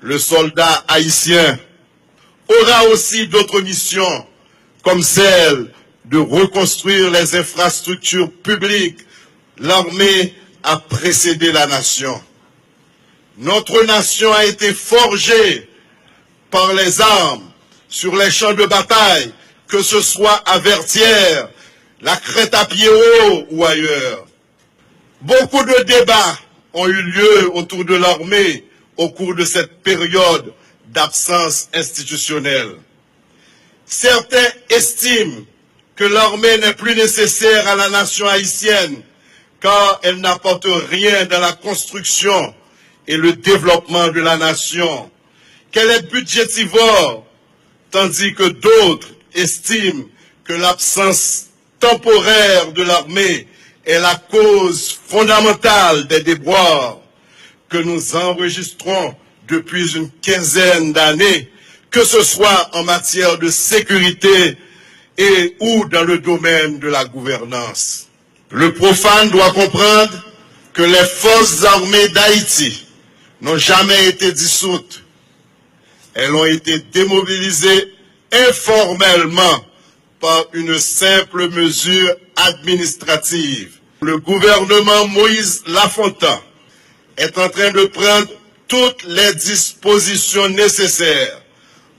le soldat haïtien aura aussi d'autres missions, comme celle de reconstruire les infrastructures publiques. L'armée a précédé la nation. Notre nation a été forgée par les armes sur les champs de bataille, que ce soit à Vertières, la Crête à Pierrot ou ailleurs. Beaucoup de débats ont eu lieu autour de l'armée au cours de cette période d'absence institutionnelle. Certains estiment que l'armée n'est plus nécessaire à la nation haïtienne car elle n'apporte rien dans la construction et le développement de la nation, qu'elle est budgétivore, tandis que d'autres estiment que l'absence temporaire de l'armée est la cause fondamentale des déboires que nous enregistrons depuis une quinzaine d'années, que ce soit en matière de sécurité et ou dans le domaine de la gouvernance. Le profane doit comprendre que les forces armées d'Haïti n'ont jamais été dissoutes. Elles ont été démobilisées informellement par une simple mesure administrative. Le gouvernement Moïse Lafontaine est en train de prendre toutes les dispositions nécessaires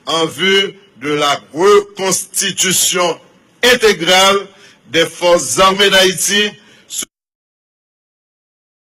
en vue de la reconstitution intégrale des forces armées d'Haïti